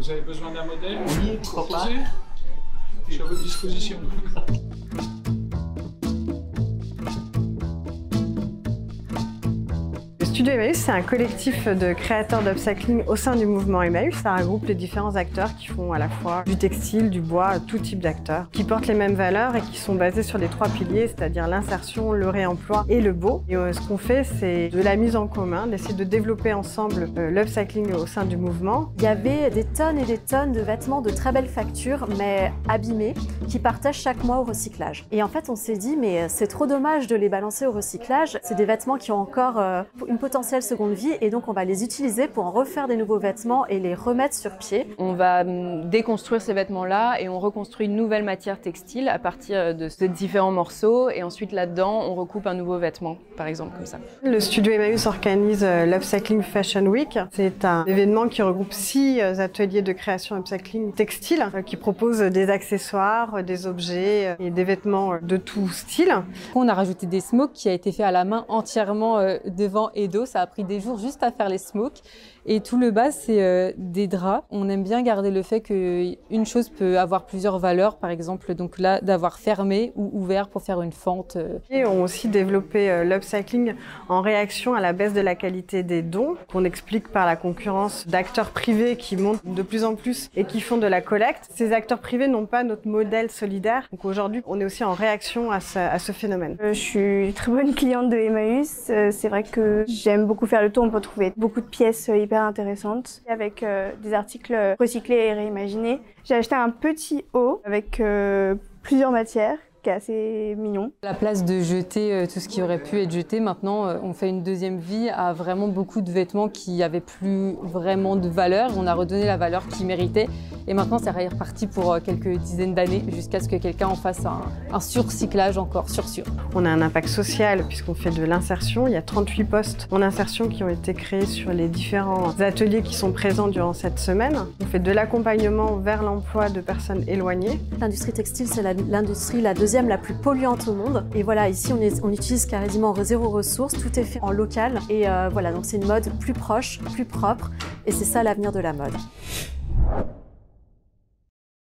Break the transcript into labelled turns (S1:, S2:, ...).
S1: Vous avez besoin d'un modèle?
S2: Oui, pourquoi pas.
S1: Je suis à votre disposition.
S3: Le Studio Emmaüs, c'est un collectif de créateurs d'upcycling au sein du mouvement Emmaüs. Ça regroupe les différents acteurs qui font à la fois du textile, du bois, tout type d'acteurs, qui portent les mêmes valeurs et qui sont basés sur les 3 piliers, c'est-à-dire l'insertion, le réemploi et le beau. Et ce qu'on fait, c'est de la mise en commun, d'essayer de développer ensemble l'upcycling au sein du mouvement.
S4: Il y avait des tonnes et des tonnes de vêtements de très belle facture, mais abîmés, qui partaient chaque mois au recyclage. Et en fait, on s'est dit, mais c'est trop dommage de les balancer au recyclage. C'est des vêtements qui ont encore une potentielle seconde vie et donc on va les utiliser pour en refaire des nouveaux vêtements et les remettre sur pied.
S5: On va déconstruire ces vêtements-là et on reconstruit une nouvelle matière textile à partir de ces différents morceaux et ensuite là-dedans on recoupe un nouveau vêtement, par exemple comme ça.
S3: Le Studio Emmaüs organise l'Upcycling Fashion Week. C'est un événement qui regroupe 6 ateliers de création upcycling textile qui proposent des accessoires, des objets et des vêtements de tout style.
S6: On a rajouté des smokes qui a été fait à la main entièrement devant et dos. Ça a pris des jours juste à faire les smokes. Et tout le bas, c'est des draps. On aime bien garder le fait qu'une chose peut avoir plusieurs valeurs. Par exemple, donc là, d'avoir fermé ou ouvert pour faire une fente.
S3: Et on a aussi développé l'upcycling en réaction à la baisse de la qualité des dons, qu'on explique par la concurrence d'acteurs privés qui montent de plus en plus et qui font de la collecte. Ces acteurs privés n'ont pas notre modèle solidaire. Donc aujourd'hui, on est aussi en réaction à ce phénomène.
S7: Je suis très bonne cliente de Emmaüs. C'est vrai que j'aime beaucoup faire le tour. On peut trouver beaucoup de pièces hyper intéressantes avec des articles recyclés et réimaginés. J'ai acheté un petit haut avec plusieurs matières qui est assez mignon.
S6: À la place de jeter tout ce qui aurait pu être jeté, maintenant on fait une deuxième vie à vraiment beaucoup de vêtements qui n'avaient plus vraiment de valeur. On a redonné la valeur qu'ils méritaient et maintenant c'est reparti pour quelques dizaines d'années jusqu'à ce que quelqu'un en fasse un surcyclage encore sur.
S3: On a un impact social puisqu'on fait de l'insertion. Il y a 38 postes en insertion qui ont été créés sur les différents ateliers qui sont présents durant cette semaine. On fait de l'accompagnement vers l'emploi de personnes éloignées.
S4: L'industrie textile, c'est l'industrie la deuxième la plus polluante au monde. Et voilà, ici on utilise quasiment zéro ressource, tout est fait en local. Et voilà, donc c'est une mode plus proche, plus propre. Et c'est ça l'avenir de la mode.